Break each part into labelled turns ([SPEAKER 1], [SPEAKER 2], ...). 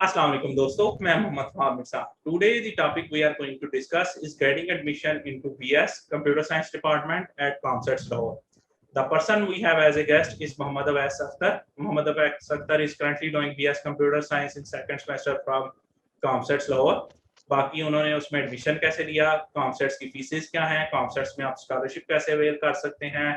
[SPEAKER 1] Assalamu alaikum दोस्तों, मैं Mohammad Fahad Mirza. Today the topic we are going to discuss is getting admission into BS Computer Science Department at ComSets Lahore. The person we have as a guest is Mohammad Awais Akhtar. Mohammad Awais Akhtar is currently doing BS Computer Science in second semester from ComSets Lahore. बाकी उन्होंने उसमें admission कैसे लिया, COMSATS की faeces क्या हैं, COMSATS में आप स्कॉलरशिप कैसे अवेल कर सकते हैं,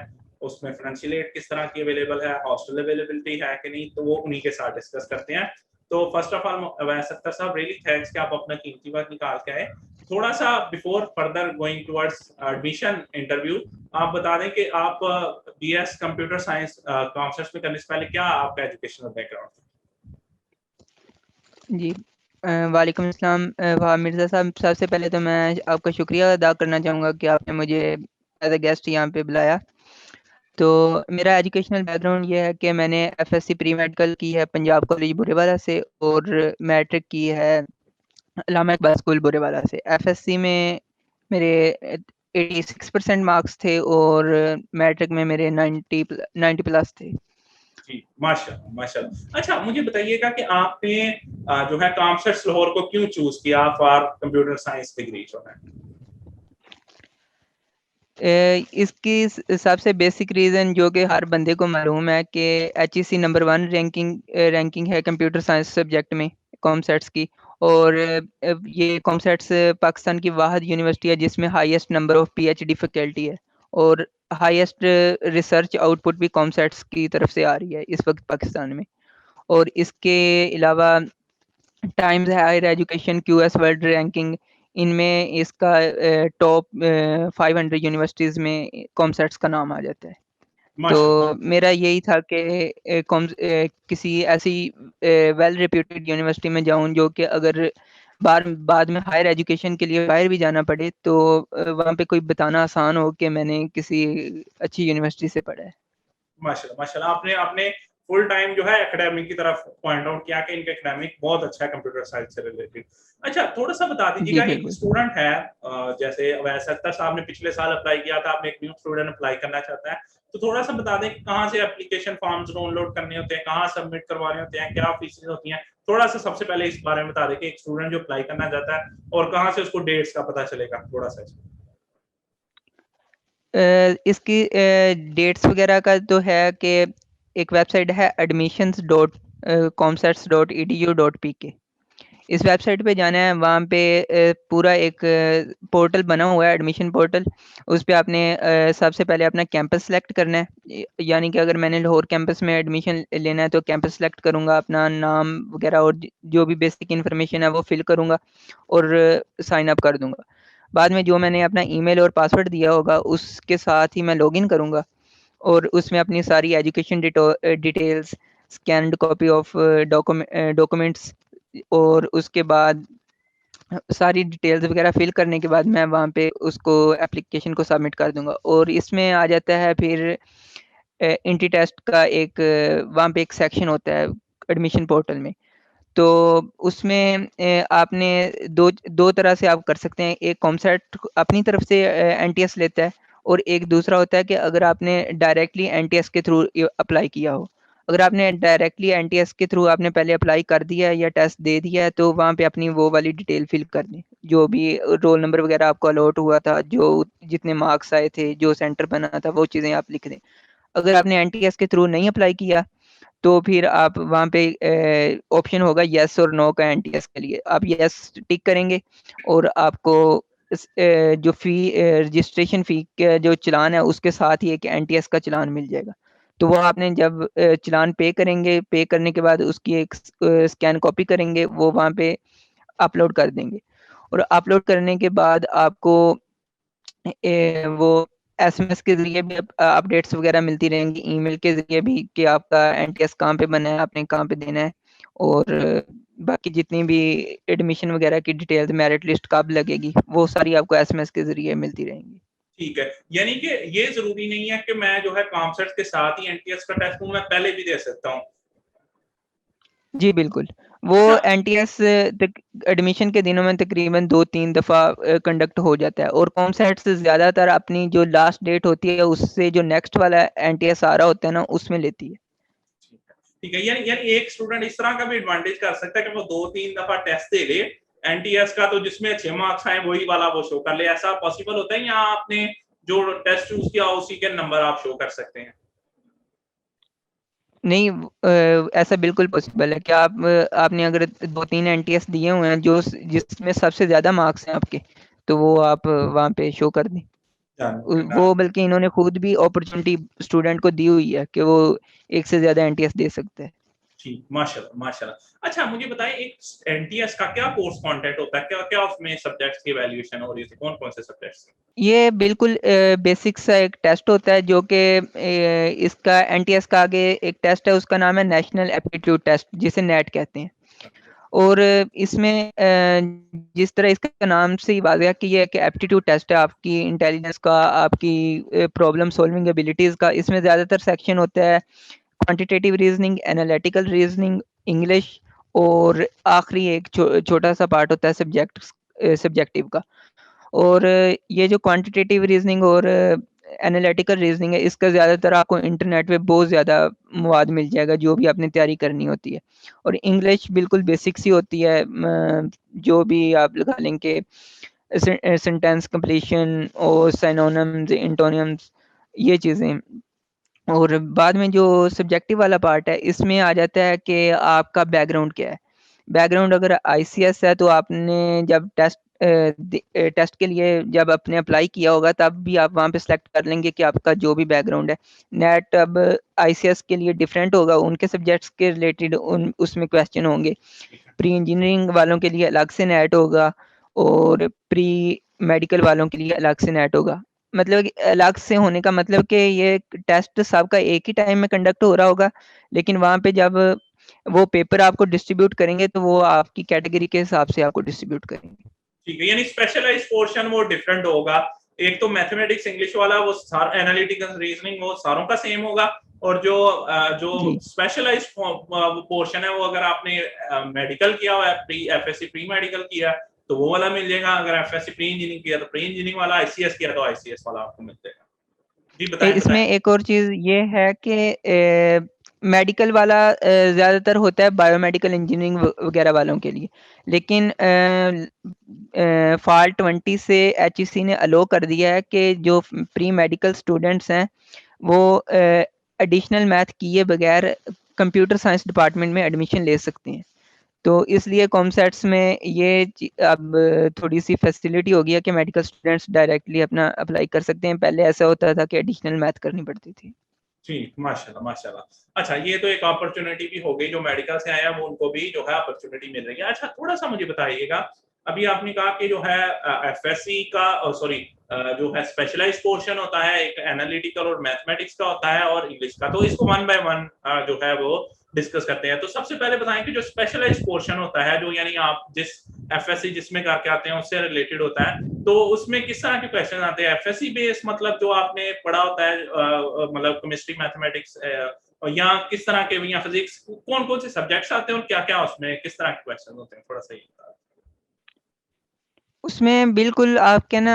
[SPEAKER 1] उसमें फाइनेंशियल एड किस तरह की अवेलेबल है, हॉस्टल अवेलेबिलिटी है कि नहीं, तो वो उन्हीं के साथ डिस्कस करते हैं। तो first of all Awais Akhtar साहब, रियली थैंक्स कि आप अपना कीमती वक्त निकाल के आए। थोड़ा सा before further going towards admission interview, आप बता दें कि आप बीएस कंप्यूटर साइंस कॉमर्स में करने से पहले क्या आपका एजुकेशनल बैकग्राउंड था?
[SPEAKER 2] जी वालेकुम अस्सलाम वहाब मिर्ज़ा साहब। सबसे पहले तो मैं आपका शुक्रिया अदा करना चाहूँगा कि आपने मुझे एज अ गेस्ट यहाँ पे बुलाया। तो मेरा एजुकेशनल बैकग्राउंड ये है कि मैंने एफएससी प्री मेडिकल की है पंजाब कॉलेज बुरेवाला से, और मैट्रिक की है अल्लामा इकबाल स्कूल बुरेवाला से। एफएससी में मेरे 86% मार्क्स थे और मैट्रिक में मेरे 90 प्लस थे।
[SPEAKER 1] जी, माशाल्लाह माशाल्लाह। अच्छा, मुझे बताइएगा कि आपने जो है कॉमर्स लाहौर को क्यों चूज किया फॉर कंप्यूटर साइंस डिग्री जो है?
[SPEAKER 2] इसकी सबसे बेसिक रीज़न जो कि हर बंदे को मालूम है कि एचईसी नंबर 1 रैंकिंग है कंप्यूटर साइंस सब्जेक्ट में कॉमसेट्स की। और ये कॉमसेट्स पाकिस्तान की वाहिद यूनिवर्सिटी है जिसमें highest number of PhD faculty है, और हाईएस्ट रिसर्च आउटपुट भी कॉमसेट्स की तरफ से आ रही है इस वक्त पाकिस्तान में। और इसके अलावा Times Higher Education QS World ranking, इनमें इसका टॉप 500 यूनिवर्सिटीज़ में कॉमसेट्स का नाम आ जाता है। तो
[SPEAKER 1] माशाल्लाह
[SPEAKER 2] मेरा यही था कि किसी ऐसी वेल रेप्यूटेड यूनिवर्सिटी में जाऊं जो कि अगर बाद में हायर एजुकेशन के लिए बाहर भी जाना पड़े तो वहाँ पे कोई बताना आसान हो कि मैंने किसी अच्छी यूनिवर्सिटी से पढ़ा है।
[SPEAKER 1] माशाल्लाह माशाल्लाह। आपने आपने फुल टाइम जो है एकेडमिक की तरफ पॉइंट आउट किया कि इनका एकेडमिक बहुत अच्छा है कंप्यूटर साइंस से रिलेटेड। अच्छा, थोड़ा सा बता
[SPEAKER 2] जी
[SPEAKER 1] दीजिएगा, एक
[SPEAKER 2] बिल्कुल।
[SPEAKER 1] स्टूडेंट है जैसे अवैस अख्तर साहब ने पिछले साल अप्लाई किया था, आपने एक न्यू स्टूडेंट अप्लाई करना चाहता है, तो थोड़ा सा बता दें कि कहाँ से एप्लीकेशन फॉर्म्स डाउनलोड करने होते हैं, कहाँ सबमिट करवाने होते हैं, क्या फीसेस होती हैं। थोड़ा सा सबसे पहले इस बारे में बता दें कि एक स्टूडेंट जो अप्लाई करना चाहता है और कहाँ से उसको डेट्स का पता चलेगा, थोड़ा सा इसमें।
[SPEAKER 2] इसकी डेट्स वगैरह का तो है कि एक वेबसाइट है admissions.comsets.edu.pk। इस वेबसाइट पे जाना है, वहाँ पे पूरा एक पोर्टल बना हुआ है, एडमिशन पोर्टल। उस पे आपने सबसे पहले अपना कैंपस सेलेक्ट करना है। यानी कि अगर मैंने लाहौर कैंपस में एडमिशन लेना है तो कैंपस सेलेक्ट करूँगा, अपना नाम वगैरह और जो भी बेसिक इन्फॉर्मेशन है वो फिल करूँगा और साइन अप कर दूँगा। बाद में जो मैंने अपना ईमेल और पासवर्ड दिया होगा उसके साथ ही मैं लॉगिन करूँगा, और उसमें अपनी सारी education details, scanned copy of documents, और उसके बाद सारी डिटेल्स वगैरह फिल करने के बाद मैं वहाँ पे उसको एप्लीकेशन को सबमिट कर दूंगा। और इसमें आ जाता है फिर इंट्री टेस्ट का एक वहाँ पे एक सेक्शन होता है एडमिशन पोर्टल में। तो उसमें आपने दो दो तरह से आप कर सकते हैं। एक कॉमसेट अपनी तरफ से एनटीएस लेता है, और एक दूसरा होता है कि अगर आपने डायरेक्टली एनटीएस के थ्रू अप्लाई किया हो। अगर आपने डायरेक्टली एनटीएस के थ्रू आपने पहले अप्लाई कर दिया है या टेस्ट दे दिया है तो वहाँ पे अपनी वो वाली डिटेल फिल कर दें, जो भी रोल नंबर वगैरह आपको अलॉट हुआ था, जो जितने मार्क्स आए थे, जो सेंटर बना था, वो चीज़ें आप लिख दें। अगर आपने एनटीएस के थ्रू नहीं अप्लाई किया तो फिर आप वहाँ पे ऑप्शन होगा येस और नो का एनटीएस के लिए, आप येस टिक करेंगे और आपको जो रजिस्ट्रेशन फ़ी का जो चालान है उसके साथ ही एक एनटीएस का चालान मिल जाएगा। तो वो आपने जब चालान पे करेंगे, पे करने के बाद उसकी एक स्कैन कॉपी करेंगे, वो वहाँ पे अपलोड कर देंगे। और अपलोड करने के बाद आपको वो एसएमएस के ज़रिए भी अपडेट्स वगैरह मिलती रहेंगी, ईमेल के ज़रिए भी कि आपका एनटीएस कहाँ पे बना है, आपने कहाँ पे देना है, और बाकी जितनी भी एडमिशन वगैरह की डिटेल्स, मेरिट लिस्ट कब लगेगी, वो सारी आपको एसएमएस के ज़रिए मिलती रहेंगी।
[SPEAKER 1] ठीक है, यानी कि ये जरूरी नहीं है कि मैं जो है कॉमसेट्स के साथ ही एनटीएस का टेस्ट दूं, मैं पहले भी दे सकता हूँ।
[SPEAKER 2] जी बिल्कुल। वो
[SPEAKER 1] अच्छा,
[SPEAKER 2] एनटीएस एडमिशन के दिनों में तकरीबन 2-3 दफ़ा कंडक्ट हो जाता है, और कॉमसेट्स ज़्यादातर अपनी जो लास्ट डेट होती है उससे जो नेक्स्ट वाला एनटीएस आ रहा होता है ना उसमें लेती है।
[SPEAKER 1] ठीक है, यानी यानी एक स्टूडेंट इस तरह का भी एडवांटेज कर सकता है कि वो 2-3 दफा टेस्ट दे ले एनटीएस का, तो जिसमें अच्छे मार्क्स आए वही वाला वो शो कर ले, ऐसा पॉसिबल होता है, या आपने जो टेस्ट चूज किया उसी के नंबर आप शो कर सकते हैं?
[SPEAKER 2] नहीं, ऐसा बिल्कुल पॉसिबल है कि आपने अगर 2-3 एनटीएस दिए हुए हैं जो जिसमें सबसे ज़्यादा मार्क्स हैं आपके, तो वो आप वहाँ पे शो कर दें। वो बल्कि इन्होंने खुद भी अपॉर्चुनिटी स्टूडेंट को दी हुई है कि वो एक से ज़्यादा एनटीएस दे सकते हैं।
[SPEAKER 1] ठीक, माशाल्लाह माशाल्लाह। अच्छा मुझे बताएं, एक एनटीएस का क्या कोर्स कंटेंट होता है, क्या क्या उसमें सब्जेक्ट्स की वैल्यूएशन हो रही है, कौन कौन से सब्जेक्ट्स?
[SPEAKER 2] ये बिल्कुल बेसिक सा एक टेस्ट होता है जो कि इसका एनटीएस का आगे एक टेस्ट है, उसका नाम है नेशनल एप्टीट्यूड टेस्ट, जिसे नेट कहते हैं। और इसमें जिस तरह इसका नाम से ही वाज़ह कि ये एक एप्टीट्यूड टेस्ट है आपकी इंटेलिजेंस का, आपकी प्रॉब्लम सॉल्विंग एबिलिटीज़ का। इसमें ज़्यादातर सेक्शन होता है quantitative reasoning, analytical reasoning, English, और आखिरी एक छोटा सा पार्ट होता है सब्जेक्टिव का। और ये जो क्वांटिटेटिव रीजनिंग और एनालिटिकल रीजनिंग है, इसका ज़्यादातर आपको इंटरनेट पे बहुत ज़्यादा मवाद मिल जाएगा जो भी आपने तैयारी करनी होती है। और इंग्लिश बिल्कुल बेसिक सी होती है, जो भी आप लगा लें कि सेंटेंस कंप्लीशन और सिनोनिम्स, एंटोनिम्स, ये चीज़ें। और बाद में जो सब्जेक्टिव वाला पार्ट है, इसमें आ जाता है कि आपका बैकग्राउंड क्या है। बैकग्राउंड अगर आईसीएस है तो आपने जब टेस्ट के लिए जब आपने अप्लाई किया होगा तब भी आप वहाँ पे सिलेक्ट कर लेंगे कि आपका जो भी बैकग्राउंड है। नेट अब आईसीएस के लिए डिफरेंट होगा, उनके सब्जेक्ट्स के रिलेटेड उसमें क्वेश्चन होंगे। प्री इंजीनियरिंग वालों के लिए अलग से नेट होगा और प्री मेडिकल वालों के लिए अलग से नेट होगा। मतलब कि अलग से होने का मतलब कि ये टेस्ट सबका एक ही टाइम में कंडक्ट हो रहा होगा, लेकिन वहाँ पे जब वो पेपर आपको डिस्ट्रीब्यूट करेंगे तो वो आपकी कैटेगरी के हिसाब से आपको डिस्ट्रीब्यूट करेंगे।
[SPEAKER 1] ठीक है, यानी स्पेशलाइज्ड पोर्शन वो डिफरेंट होगा। एक तो मैथमेटिक्स इंग्लिश वाला वो सारा एनालिटिकल रीजनिंग वो सारों का सेम होगा, और जो
[SPEAKER 2] जी।
[SPEAKER 1] स्पेशलाइज्ड पोर्शन है वो अगर आपने मेडिकल किया हुआ है, प्री एफएससी प्री मेडिकल किया तो वो वाला मिल जाएगा, अगर एफएससी प्री इंजीनियरिंग किया तो प्री इंजीनियरिंग वाला, आईसीएस किया तो आईसीएस वाला आपको मिल जाएगा। जी बताएं बताएं।
[SPEAKER 2] इसमें एक और चीज़ ये है कि मेडिकल वाला ज़्यादातर होता है बायोमेडिकल इंजीनियरिंग वगैरह वालों के लिए, लेकिन फॉल 20 से एचईसी ने अलो कर दिया है कि जो प्री मेडिकल स्टूडेंट्स हैं वो एडिशनल मैथ किए बगैर कंप्यूटर साइंस डिपार्टमेंट में एडमिशन ले सकते हैं। तो इसलिए कॉमसेट्स में ये अब थोड़ी सी फैसिलिटी हो गई है कि मेडिकल स्टूडेंट्स डायरेक्टली अपना अप्लाई कर सकते हैं। पहले ऐसा होता था कि एडिशनल मैथ करनी पड़ती थी।
[SPEAKER 1] ठीक, माशाल्लाह माशाल्लाह। अच्छा ये तो एक अपॉर्चुनिटी भी हो गई, जो मेडिकल से आया वो उनको भी जो है अपॉर्चुनिटी मिल रही है। अच्छा थोड़ा सा मुझे बताइएगा, अभी आपने कहा कि जो है एफएससी का सॉरी जो है स्पेशलाइज्ड पोर्शन होता है, एक एनालिटिकल और मैथमेटिक्स का होता है और इंग्लिश का, तो इसको वन बाय वन जो है वो डिस्कस करते हैं। तो सबसे पहले बताएं कि जो स्पेशलाइज्ड पोर्शन होता है, जो यानी आप जिस एफएससी जिसमें करके आते हैं उससे रिलेटेड होता है, तो उसमें किस तरह के क्वेश्चन आते हैं? एफएससी बेस मतलब जो आपने पढ़ा होता है मतलब केमिस्ट्री मैथमेटिक्स, या किस तरह के, या फिजिक्स, कौन कौन से सब्जेक्ट्स आते हैं और क्या क्या उसमें किस तरह के क्वेश्चन होते हैं, थोड़ा सा ये बता।
[SPEAKER 2] उसमें बिल्कुल आपके ना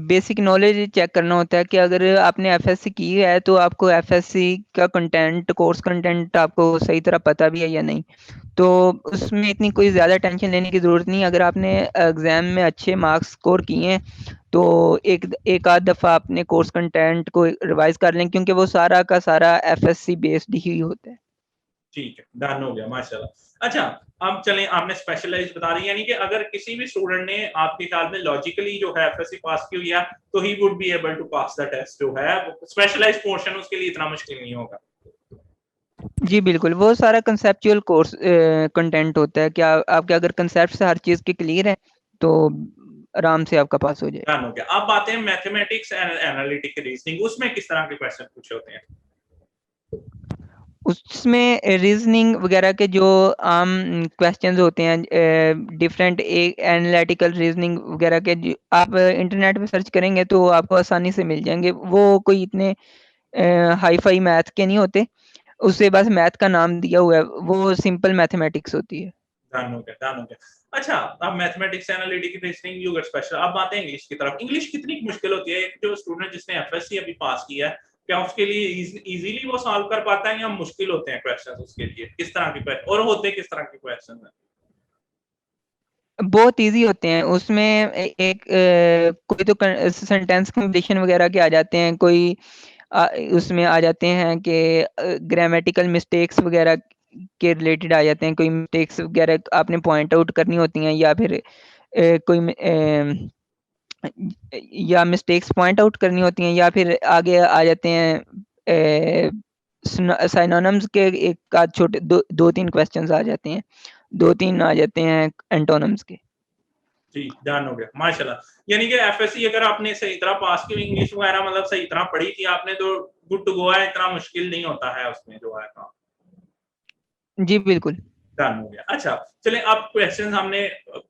[SPEAKER 2] बेसिक नॉलेज चेक करना होता है कि अगर आपने एफएससी की है तो आपको एफएससी का कंटेंट, कोर्स कंटेंट आपको सही तरह पता भी है या नहीं। तो उसमें इतनी कोई ज़्यादा टेंशन लेने की ज़रूरत नहीं। अगर आपने एग्ज़ाम में अच्छे मार्क्स स्कोर किए हैं तो एक आध दफ़ा अपने कोर्स कंटेंट को रिवाइज़ कर लें, क्योंकि वो सारा का सारा एफएससी बेस्ड ही होता है।
[SPEAKER 1] ठीक है, डन हो गया माशाल्लाह। अच्छा अब चलें, आपने स्पेशलाइज बता दी, यानी कि अगर किसी भी स्टूडेंट ने आपके ख्याल में लॉजिकली जो है एफएससी पास की हुई है तो ही would be able to pass the test, जो है स्पेशलाइज्ड पोर्शन उसके लिए इतना मुश्किल नहीं होगा।
[SPEAKER 2] जी बिल्कुल, वो सारा कंसेप्चुअल कोर्स कंटेंट होता है कि आपके अगर कंसेप्ट हर चीज़ के क्लियर है तो आराम से आपका पास हो जाएगा।
[SPEAKER 1] डन हो गया। अब बातें हैं मैथमेटिक्स एंड एनालिटिकल रीजनिंग, उसमें किस तरह के क्वेश्चन पूछे होते हैं?
[SPEAKER 2] उसमें रीजनिंग वगैरह के जो आम क्वेश्चंस होते हैं, डिफरेंट एनालिटिकल रीजनिंग वगैरह के आप इंटरनेट पे सर्च करेंगे तो आपको आसानी से मिल जाएंगे। वो कोई इतने हाई फाई मैथ के नहीं होते, उससे बस मैथ का नाम दिया हुआ है, वो सिंपल मैथमेटिक्स होती है।
[SPEAKER 1] डन हो गया, डन हो गया। अच्छा अब mathematics analytical reasoning you get special, अब बातें हैं इंग्लिश की तरफ। इंग्लिश कितनी मुश्किल होती है? एक जो स्टूडेंट जिसने एफएससी अभी पास किया है क्या उसके लिए इजीली वो सॉल्व कर पाता है या मुश्किल होते हैं क्वेश्चन उसके लिए? किस तरह के क्वेश्चन और होते किस तरह के क्वेश्चन हैं?
[SPEAKER 2] बहुत इजी होते हैं उसमें। एक कोई तो सेंटेंस कंप्लीशन वगैरह के आ जाते हैं, कोई उसमें आ जाते हैं कि ग्रामेटिकल मिस्टेक्स वगैरह के रिलेटेड आ जाते हैं, कोई मिस्टेक्स वगैरह आपने पॉइंट आउट करनी होती हैं, या फिर कोई या मिस्टेक्स पॉइंट आउट करनी होती हैं, या फिर आगे आ जाते हैं साइनोनिम्स के एक आध छोटे दो तीन क्वेश्चंस आ जाते हैं, दो तीन आ जाते हैं एंटोनिम्स के।
[SPEAKER 1] जी, डन हो गया माशाल्लाह। यानी कि एफएससी अगर आपने सही तरह पास की, इंग्लिश वगैरह मतलब सही तरह पढ़ी थी आपने, तो गुड टू गो है, इतना मुश्किल नहीं होता है उसमें जो है काम।
[SPEAKER 2] जी बिल्कुल।
[SPEAKER 1] डन हो गया। अच्छा, चलिए अब क्वेश्चन हमने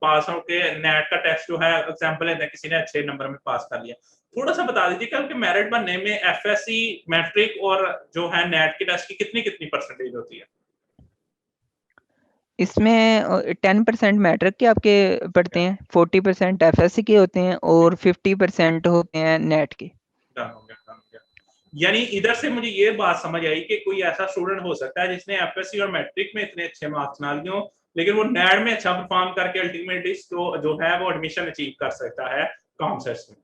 [SPEAKER 1] पास होके नेट का टेस्ट जो है एग्जांपल लेते हैं, किसी ने अच्छे नंबर में पास कर लिया, थोड़ा सा बता दीजिए कि मेरिट बनने में एफएससी, मैट्रिक और जो है नेट के टेस्ट की कितनी कितनी परसेंटेज होती है?
[SPEAKER 2] इसमें 10% मैट्रिक के आपके पढ़ते हैं, 40% एफएससी के होते हैं और 50% होते हैं नेट के।
[SPEAKER 1] डन हो गया, डन हो गया। यानी इधर से मुझे ये बात समझ आई कि कोई ऐसा स्टूडेंट हो सकता है जिसने एफएससी और मैट्रिक में इतने अच्छे मार्क्स ना लिए हों, लेकिन वो नेट में अच्छा परफॉर्म करके अल्टीमेटली जो है वो एडमिशन अचीव कर सकता है कॉमर्स में।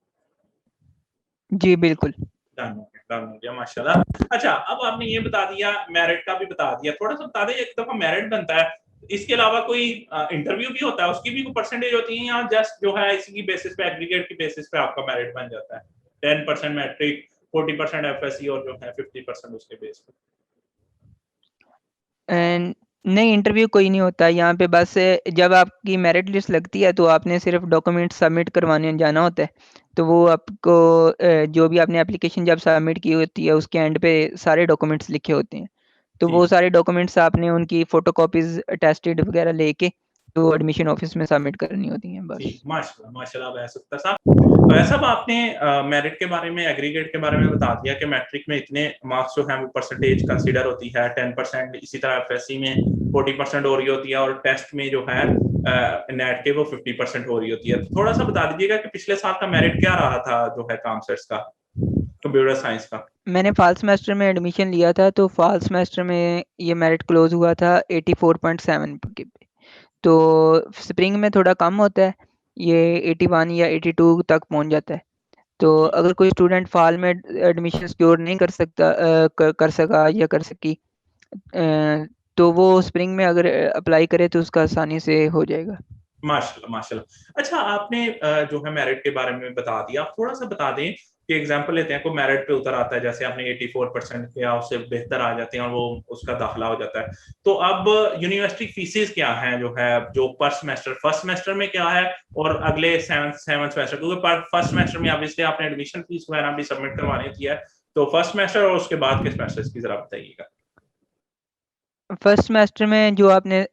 [SPEAKER 2] जी बिल्कुल।
[SPEAKER 1] डन हो गया माशाल्लाह। अच्छा, अब आपने ये बता दिया, मेरिट का भी बता दिया, थोड़ा सा बता दें, एक दफा मेरिट बनता है, इसके अलावा कोई इंटरव्यू भी होता है, उसकी भी कोई परसेंटेज होती है, या जस्ट जो है इसी बेसिस पे, एग्रीगेट की बेसिस पे आपका मेरिट बन जाता है? 10% मैट्रिक, 40% एफएससी और जो है 50% उसके बेस पे।
[SPEAKER 2] एंड नहीं, इंटरव्यू कोई नहीं होता यहाँ पे, बस जब आपकी मेरिट लिस्ट लगती है तो आपने सिर्फ डॉक्यूमेंट सबमिट करवाने जाना होता है। तो वो आपको जो भी आपने एप्लीकेशन जब सबमिट की होती है उसके एंड पे सारे डॉक्यूमेंट्स लिखे होते हैं, तो वो
[SPEAKER 1] ठीक।
[SPEAKER 2] सारे डॉक्यूमेंट्स आपने उनकी फोटोकॉपीज अटेस्टेड वगैरह लेके तो एडमिशन ऑफिस में सबमिट करनी होती हैं बस।
[SPEAKER 1] ठीक, माशाल्लाह माशाल्लाह। वैसे वैसा आपने मेरिट के बारे में, एग्रीगेट के बारे में बता दिया कि मैट्रिक में इतने मार्क्स जो हैं वो परसेंटेज कंसीडर होती है 10%, इसी तरह एफएससी में 40% हो रही होती है, और टेस्ट में जो है नेट के वो 50% हो रही होती है। थोड़ा सा बता दीजिएगा कि पिछले साल का मेरिट क्या रहा था जो है कॉमर्स का, कंप्यूटर साइंस का?
[SPEAKER 2] मैंने फॉल सेमेस्टर में एडमिशन लिया था, तो फॉल सेमेस्टर में ये मेरिट क्लोज हुआ था 84.7 के पे। तो स्प्रिंग में थोड़ा कम होता है, ये 81 या 82 तक पहुंच जाता है। तो
[SPEAKER 1] ठीक।
[SPEAKER 2] अगर कोई स्टूडेंट फॉल में एडमिशन सिक्योर नहीं कर सकता, कर सका या कर सकी, तो वो स्प्रिंग में अगर अप्लाई करे तो उसका आसानी से हो जाएगा।
[SPEAKER 1] माशाल्लाह माशाल्लाह। अच्छा, आपने जो है मेरिट के बारे में बता दिया, आप थोड़ा सा बता दें कि एग्जांपल लेते हैं, कोई मेरिट पे उतर आता है, जैसे आपने 84% किया, उससे बेहतर आ जाते हैं और वो उसका दाखिला हो जाता है, तो अब यूनिवर्सिटी फीसेस क्या हैं जो है, जो पर सेमेस्टर, फर्स्ट सेमेस्टर में क्या है और अगले सेवंथ सेमेस्टर, क्योंकि फर्स्ट सेमेस्टर में ऑब्वियसली आपने एडमिशन फीस वगैरह भी सबमिट करवानी होती है, तो फर्स्ट सेमेस्टर और उसके बाद के सेमेस्टर की जरा बताइएगा।
[SPEAKER 2] फर्स्ट सेमेस्टर में जो आपने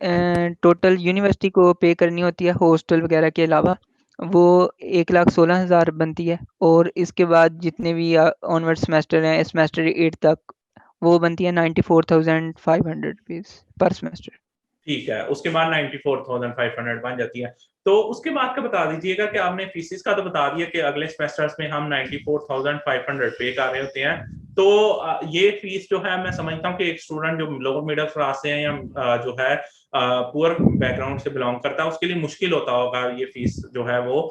[SPEAKER 2] टोटल यूनिवर्सिटी को पे करनी होती है हॉस्टल वगैरह के अलावा, वो 1,16,000 बनती है। और इसके बाद जितने भी ऑनवर्ड सेमेस्टर हैं, सेमेस्टर 8 तक, वो बनती है 94,500 रुपीज़ पर सेमेस्टर।
[SPEAKER 1] ठीक है, उसके बाद 94,500 बन जाती है। तो उसके बाद का बता दीजिएगा कि आपने फीसिस का तो बता दिया कि अगले सेमेस्टर्स में हम 94,500 पे कर रहे होते हैं। तो ये फीस जो है, मैं समझता हूँ कि एक स्टूडेंट जो लोअर मिडिल क्लास से है या जो है पुअर बैकग्राउंड से बिलोंग करता है, उसके लिए मुश्किल होता होगा ये फीस जो है वो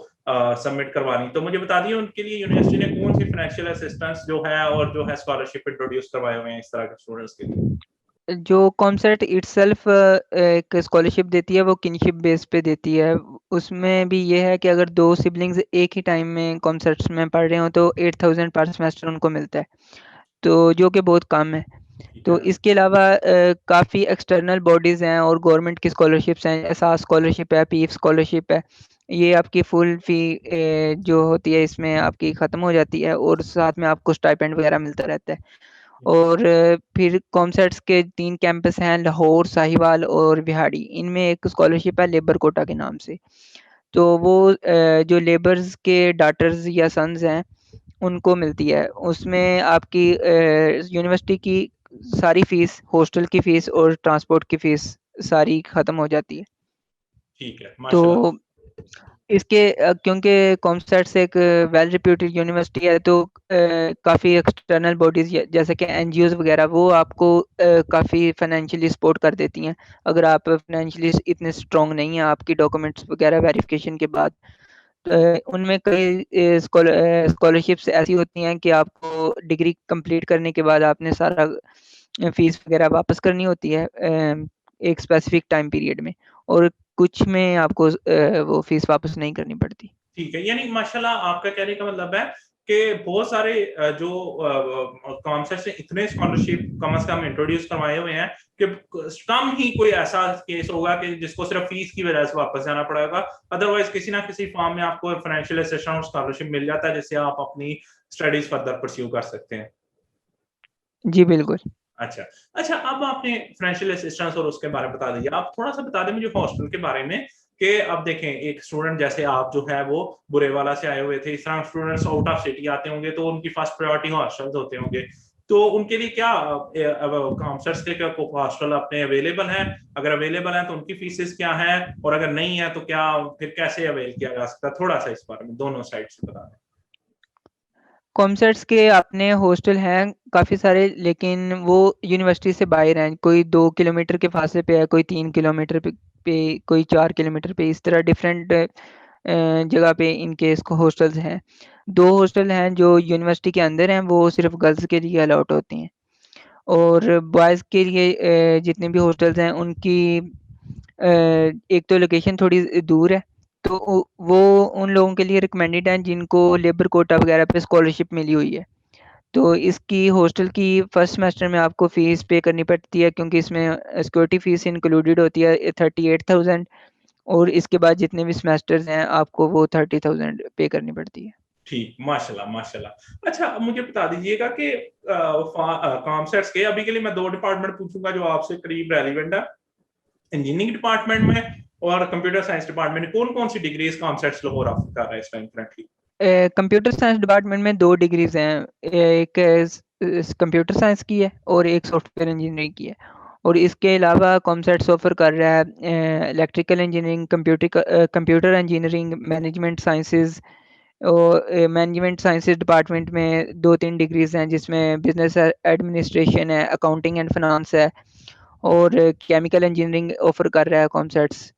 [SPEAKER 1] सबमिट करवानी। तो मुझे बता दिए उनके लिए यूनिवर्सिटी ने कौन सी फाइनेंशियल असिस्टेंस जो है और जो है स्कॉलरशिप इंट्रोड्यूस करवाए हुए हैं इस तरह के स्टूडेंट्स के लिए?
[SPEAKER 2] जो कॉमसेट इटसेल्फ एक स्कॉलरशिप देती है, वो किनशिप बेस पे देती है। उसमें भी ये है कि अगर दो सिबलिंग्स एक ही टाइम में कॉमसेट्स में पढ़ रहे हो तो 8,000 पर सेमेस्टर उनको मिलता है, तो जो कि बहुत कम है।
[SPEAKER 1] ठीक
[SPEAKER 2] तो
[SPEAKER 1] है।
[SPEAKER 2] इसके अलावा काफ़ी एक्सटर्नल बॉडीज़ हैं और गवर्नमेंट की स्कॉलरशिप्स हैं, एसास स्कॉलरशिप है, पीफ स्कॉलरशिप है। ये आपकी फुल फ़ी जो होती है इसमें आपकी ख़त्म हो जाती है, और साथ में आपको स्टाइपेंड वगैरह मिलता रहता है। और फिर कॉमसेट्स के 3 कैंपस हैं, लाहौर, साहिवाल और बिहाड़ी। इनमें एक स्कॉलरशिप है लेबर कोटा के नाम से। तो वो जो लेबर्स के डॉटर्स या सन्स हैं उनको मिलती है। उसमें आपकी यूनिवर्सिटी की सारी फीस, हॉस्टल की फीस और ट्रांसपोर्ट की फीस सारी ख़त्म हो जाती है।
[SPEAKER 1] ठीक है
[SPEAKER 2] तो
[SPEAKER 1] माशाल्लाह।
[SPEAKER 2] इसके क्योंकि कॉमसेट्स एक वेल रिप्यूटेड यूनिवर्सिटी है, तो काफ़ी एक्सटर्नल बॉडीज़ जैसे कि एनजीओज़ वगैरह वो आपको काफ़ी फाइनेंशियली सपोर्ट कर देती हैं। अगर आप फाइनेंशियली इतने स्ट्रॉन्ग नहीं हैं आपकी डॉक्यूमेंट्स वगैरह वेरिफिकेशन के बाद, उनमें कई स्कॉलरशिप्स ऐसी होती हैं कि आपको डिग्री कंप्लीट करने के बाद आपने सारा फीस वगैरह वापस करनी होती है एक स्पेसिफिक टाइम पीरियड में, और कुछ में आपको वो फीस वापस नहीं करनी पड़ती।
[SPEAKER 1] ठीक है, यानी माशाल्लाह आपका कहने का मतलब है कि बहुत सारे जो कॉन्सेप्ट से इतने स्कॉलरशिप कम से कम इंट्रोड्यूस करवाए हुए हैं कि कम ही कोई ऐसा केस होगा कि जिसको सिर्फ फीस की वजह से वापस जाना पड़ेगा। अदरवाइज किसी ना किसी फॉर्म में आपको फाइनेंशियल असिस्टेंस और स्कॉलरशिप मिल जाता है जिससे आप अपनी स्टडीज फर्दर परस्यू कर सकते हैं।
[SPEAKER 2] जी, बिल्कुल।
[SPEAKER 1] अच्छा, अच्छा, अब आपने फाइनेंशियल असिस्टेंस और उसके बारे में बता दिया। आप थोड़ा-सा बता दें मुझे हॉस्टल के बारे में कि अब देखें एक स्टूडेंट जैसे आप जो है वो बुरेवाला से आए हुए थे, इस तरह स्टूडेंट्स आउट ऑफ सिटी आते होंगे तो उनकी फर्स्ट प्रायोरिटी हॉस्टल्स होते होंगे। तो उनके लिए क्या काउंसलर्स के क्या हॉस्टल अपने अवेलेबल हैं? अगर अवेलेबल हैं तो उनकी फीसेस क्या हैं? और अगर नहीं है तो क्या फिर कैसे अवेल किया जा सकता है? थोड़ा-सा इस बारे में दोनों साइड से बता दें।
[SPEAKER 2] कॉमसेट्स के अपने हॉस्टल हैं काफ़ी सारे, लेकिन वो यूनिवर्सिटी से बाहर हैं। कोई 2 किलोमीटर के फासले पे है, कोई 3 किलोमीटर पे, कोई 4 किलोमीटर पे, इस तरह डिफरेंट जगह पे इनके इसको हॉस्टल्स हैं। 2 हॉस्टल हैं जो यूनिवर्सिटी के अंदर हैं, वो सिर्फ गर्ल्स के लिए अलॉट होती हैं, और बॉयज़ के लिए जितने भी हॉस्टल्स हैं उनकी एक तो लोकेशन थोड़ी दूर है, तो वो उन लोगों के लिए रिकमेंडेड हैं जिनको लेबर कोटा वगैरह पे स्कॉलरशिप मिली हुई है। तो इसकी हॉस्टल की फर्स्ट सेमेस्टर में आपको फ़ीस पे करनी पड़ती है, क्योंकि इसमें सिक्योरिटी फ़ीस इंक्लूडेड होती है 38,000, और इसके बाद जितने भी सेमेस्टर्स हैं आपको वो 30,000 पे करनी पड़ती है।
[SPEAKER 1] ठीक, माशाल्लाह, माशाल्लाह। अच्छा, अब मुझे बता दीजिएगा कि कॉमसेट्स के अभी के लिए मैं 2 डिपार्टमेंट पूछूंगा जो आपसे करीब रेलिवेंट है। इंजीनियरिंग डिपार्टमेंट में और कंप्यूटर साइंस डिपार्टमेंट में कौन-कौन सी डिग्रीज कॉमसेट्स लाहौर ऑफर कर रहा है इस time currently?
[SPEAKER 2] Computer science department में 2 डिग्रीज़ हैं। एक कंप्यूटर साइंस की है और एक सॉफ्टवेयर इंजीनियरिंग की है। और इसके अलावा कॉमसेट्स ऑफ़र कर रहा है electrical engineering, computer engineering, management sciences, और मैनेजमेंट साइंसेज़ डिपार्टमेंट में 2-3 डिग्रीज़ हैं जिसमें बिज़नेस एडमिनिस्ट्रेशन है, अकाउंटिंग एंड फाइनेंस है, और केमिकल इंजीनियरिंग ऑफ़र कर रहा है कॉमसेट्स,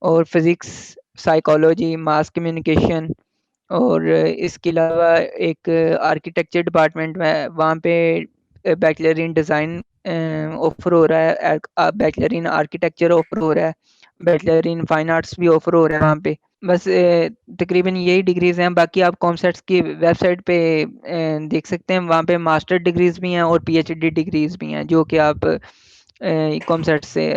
[SPEAKER 2] और फिज़िक्स, साइकोलॉजी, मास कम्युनिकेशन, और इसके अलावा एक आर्किटेक्चर डिपार्टमेंट में, वहाँ पे बैचलर इन डिज़ाइन ऑफ़र हो रहा है, बैचलर इन आर्किटेक्चर ऑफ़र हो रहा है, बैचलर इन फाइन आर्ट्स भी ऑफ़र हो रहा है वहाँ पे। बस तकरीबन यही डिग्रीज़ हैं। बाकी आप कॉमसेट्स की वेबसाइट पे देख सकते हैं, वहाँ पे मास्टर डिग्रीज़ भी हैं और पीएचडी डिग्रीज़ भी हैं जो कि आप कॉमसेट्स से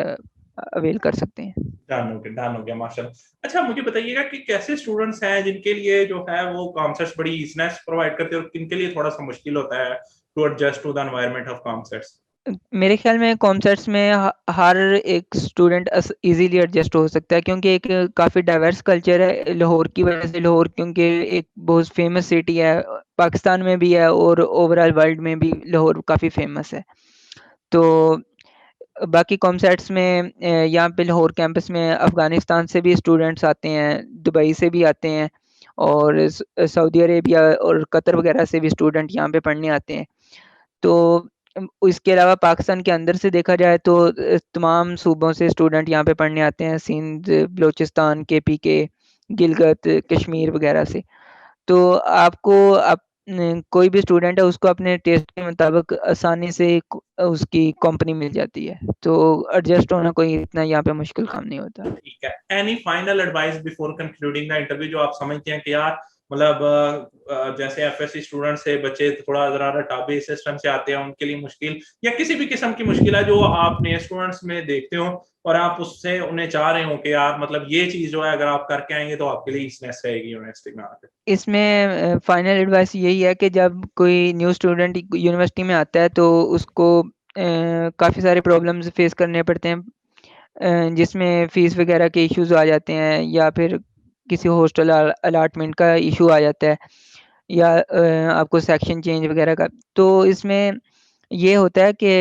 [SPEAKER 2] अवेल कर सकते हैं।
[SPEAKER 1] डन हो गया माशाल्लाह। अच्छा, मुझे बताइएगा कि कैसे स्टूडेंट्स हैं जिनके लिए जो है वो कॉमसेट्स बड़ी ईज़ीनेस प्रोवाइड करते हैं और किनके लिए थोड़ा-सा मुश्किल होता है to adjust to the environment of COMSATS?
[SPEAKER 2] मेरे ख्याल में कॉमसेट्स में हर एक स्टूडेंट इजीली एडजस्ट हो सकता है, क्योंकि एक काफ़ी डाइवर्स कल्चर है लाहौर की वजह से। लाहौर क्योंकि एक बहुत फेमस सिटी है, पाकिस्तान में भी है और ओवरऑल वर्ल्ड में भी लाहौर काफ़ी फेमस है। तो बाकी कॉमसेट्स में यहाँ पे लाहौर कैंपस में अफ़गानिस्तान से भी स्टूडेंट्स आते हैं, दुबई से भी आते हैं, और सऊदी अरेबिया और कतर वगैरह से भी स्टूडेंट यहाँ पे पढ़ने आते हैं। तो इसके अलावा पाकिस्तान के अंदर से देखा जाए तो तमाम सूबों से स्टूडेंट यहाँ पे पढ़ने आते हैं, सिंध, बलूचिस्तान, केपीके, गिलगित, कश्मीर वगैरह से। तो आपको कोई भी स्टूडेंट है उसको अपने टेस्ट के मुताबिक आसानी से उसकी कंपनी मिल जाती है, तो एडजस्ट होना कोई इतना यहाँ पे मुश्किल काम नहीं होता।
[SPEAKER 1] ठीक है। Any final advice before concluding the interview जो आप समझते हैं कि यार मतलब जैसे एफएससी स्टूडेंट से बच्चे थोड़ा जरा रटाबे सिस्टम से आते हैं उनके लिए मुश्किल या किसी भी किस्म की मुश्किल है जो आप नए स्टूडेंट्स में देखते हो और आप उससे उन्हें चाह रहे हो कि यार मतलब ये चीज जो है अगर आप करके आएंगे तो आपके लिए ईजीनेस रहेगी यूनिवर्सिटी में आकर?
[SPEAKER 2] इसमें फाइनल एडवाइस यही है कि जब कोई न्यू स्टूडेंट यूनिवर्सिटी में आता है तो उसको काफ़ी सारे प्रॉब्लम्स फेस करने पड़ते हैं, जिसमें फ़ीस वगैरह के इश्यूज़ आ जाते हैं, या फिर किसी हॉस्टल अलॉटमेंट का इशू आ जाता है, या आपको सेक्शन चेंज वगैरह का। तो इसमें ये होता है कि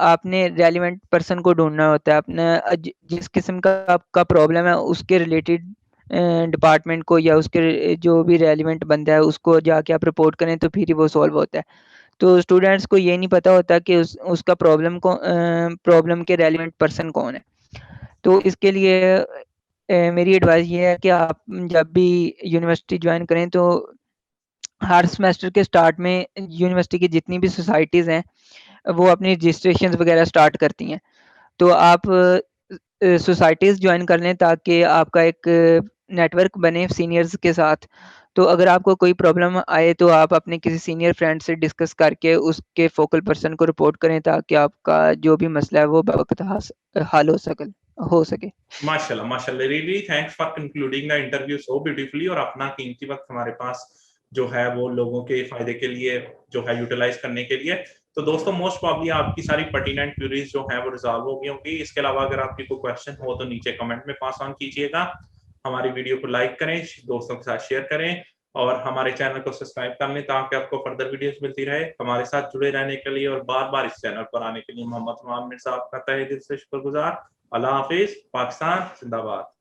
[SPEAKER 2] आपने रेलेवेंट पर्सन को ढूँढना होता है। अपना जिस किस्म का आपका प्रॉब्लम है उसके रिलेटेड डिपार्टमेंट को या उसके जो भी रेलिवेंट बंदा है उसको जाके आप रिपोर्ट करें तो फिर ही वो सॉल्व होता है। तो स्टूडेंट्स को ये नहीं पता होता कि उसका प्रॉब्लम के रेलिवेंट पर्सन कौन है। तो इसके लिए मेरी एडवाइस ये है कि आप जब भी यूनिवर्सिटी ज्वाइन करें तो हर सेमेस्टर के स्टार्ट में यूनिवर्सिटी की जितनी भी सोसाइटीज़ हैं वो अपनी रजिस्ट्रेशन वगैरह स्टार्ट करती हैं। तो आप सोसाइटीज़ ज्वाइन कर लें ताकि आपका एक नेटवर्क बने सीनियर्स के साथ। तो अगर आपको कोई प्रॉब्लम आए तो आप अपने किसी सीनियर फ्रेंड से डिस्कस करके उसके फोकल पर्सन को रिपोर्ट करें ताकि आपका जो भी मसला है वो बवक्त हल हो सके।
[SPEAKER 1] माशाल्लाह माशाल्लाह, really thanks for concluding the interview so beautifully, और अपना कीमती वक्त हमारे पास जो है वो लोगों के फायदे के लिए जो है यूटिलाइज करने के लिए। तो दोस्तों मोस्ट प्रॉब्ली आपकी सारी पर्टिनेंट क्वेरीज जो है वो रिजॉल्व हो गई होंगी। इसके अलावा अगर आपकी कोई क्वेश्चन हो तो नीचे कमेंट में पास ऑन कीजिएगा। हमारी वीडियो को लाइक करें, दोस्तों के साथ शेयर करें और हमारे चैनल को सब्सक्राइब कर लें ताकि आपको फर्दर वीडियोस मिलती रहे। हमारे साथ जुड़े रहने के लिए और बार बार इस चैनल पर आने के लिए मोहम्मद फरमान मिर्जा आपका तहे दिल से शुक्रगुजार। अल्लाह हाफिज, पाकिस्तान जिंदाबाद।